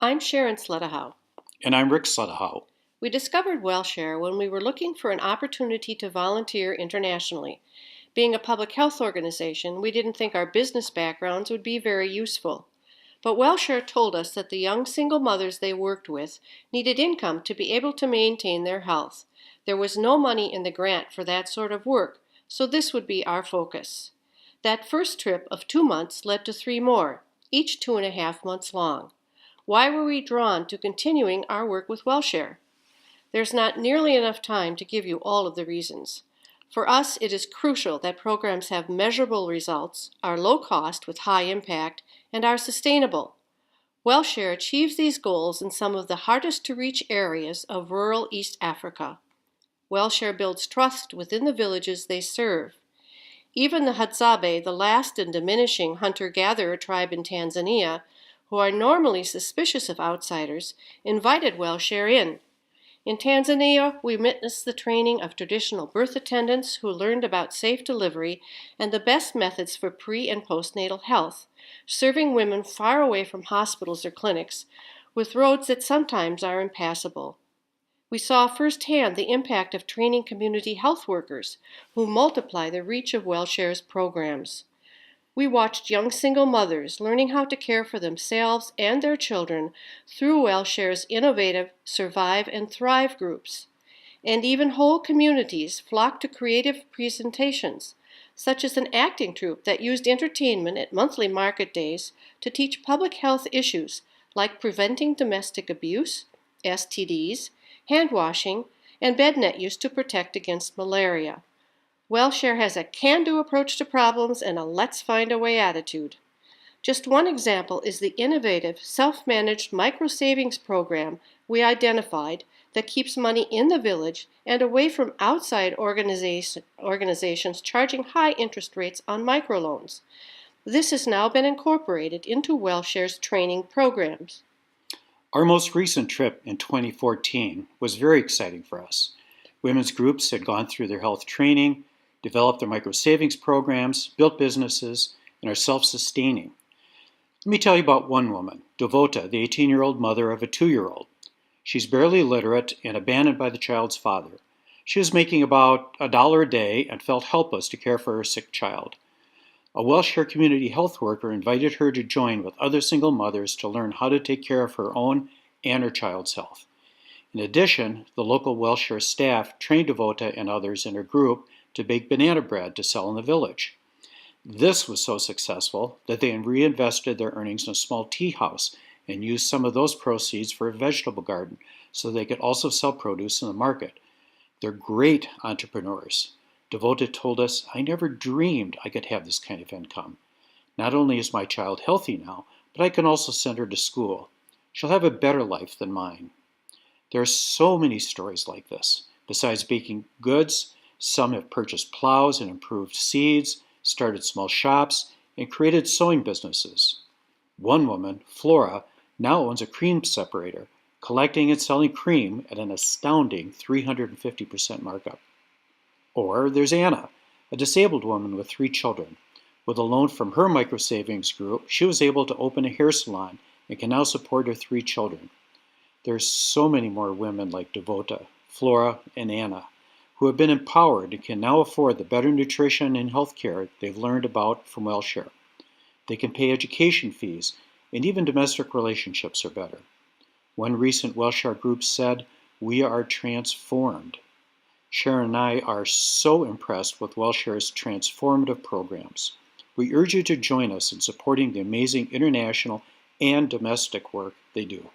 I'm Sharon Slettehaugh. And I'm Rick Slettehaugh. We discovered WellShare when we were looking for an opportunity to volunteer internationally. Being a public health organization, we didn't think our business backgrounds would be very useful. But WellShare told us that the young single mothers they worked with needed income to be able to maintain their health. There was no money in the grant for that sort of work, so this would be our focus. That first trip of 2 months led to 3 more, each 2.5 months long. Why were we drawn to continuing our work with WellShare? There's not nearly enough time to give you all of the reasons. For us, it is crucial that programs have measurable results, are low cost with high impact, and are sustainable. WellShare achieves these goals in some of the hardest to reach areas of rural East Africa. WellShare builds trust within the villages they serve. Even the Hadzabe, the last and diminishing hunter-gatherer tribe in Tanzania, who are normally suspicious of outsiders, invited WellShare in. In Tanzania, we witnessed the training of traditional birth attendants who learned about safe delivery and the best methods for pre- and postnatal health, serving women far away from hospitals or clinics, with roads that sometimes are impassable. We saw firsthand the impact of training community health workers who multiply the reach of WellShare's programs. We watched young single mothers learning how to care for themselves and their children through WellShare's innovative Survive and Thrive groups. And even whole communities flocked to creative presentations, such as an acting troupe that used entertainment at monthly market days to teach public health issues like preventing domestic abuse, STDs, hand washing, and bed net use to protect against malaria. WellShare has a can-do approach to problems and a let's-find-a-way attitude. Just one example is the innovative, self-managed micro-savings program we identified that keeps money in the village and away from outside organizations charging high interest rates on microloans. This has now been incorporated into WellShare's training programs. Our most recent trip in 2014 was very exciting for us. Women's groups had gone through their health training, developed their micro-savings programs, built businesses, and are self-sustaining. Let me tell you about one woman, Devota, the 18-year-old mother of a 2-year-old. She's barely literate and abandoned by the child's father. She was making about $1 a day and felt helpless to care for her sick child. A WellShare community health worker invited her to join with other single mothers to learn how to take care of her own and her child's health. In addition, the local WellShare staff trained Devota and others in her group to bake banana bread to sell in the village. This was so successful that they reinvested their earnings in a small tea house and used some of those proceeds for a vegetable garden so they could also sell produce in the market. They're great entrepreneurs. Devota told us, "I never dreamed I could have this kind of income. Not only is my child healthy now, but I can also send her to school. She'll have a better life than mine." There are so many stories like this. Besides baking goods, some have purchased plows and improved seeds, started small shops, and created sewing businesses. One woman, Flora, now owns a cream separator, collecting and selling cream at an astounding 350% markup. Or there's Anna, a disabled woman with 3 children. With a loan from her micro-savings group, she was able to open a hair salon and can now support her 3 children. There's so many more women like Devota, Flora, and Anna who have been empowered and can now afford the better nutrition and health care they've learned about from WellShare. They can pay education fees, and even domestic relationships are better. One recent WellShare group said, "We are transformed." Sharon and I are so impressed with WellShare's transformative programs. We urge you to join us in supporting the amazing international and domestic work they do.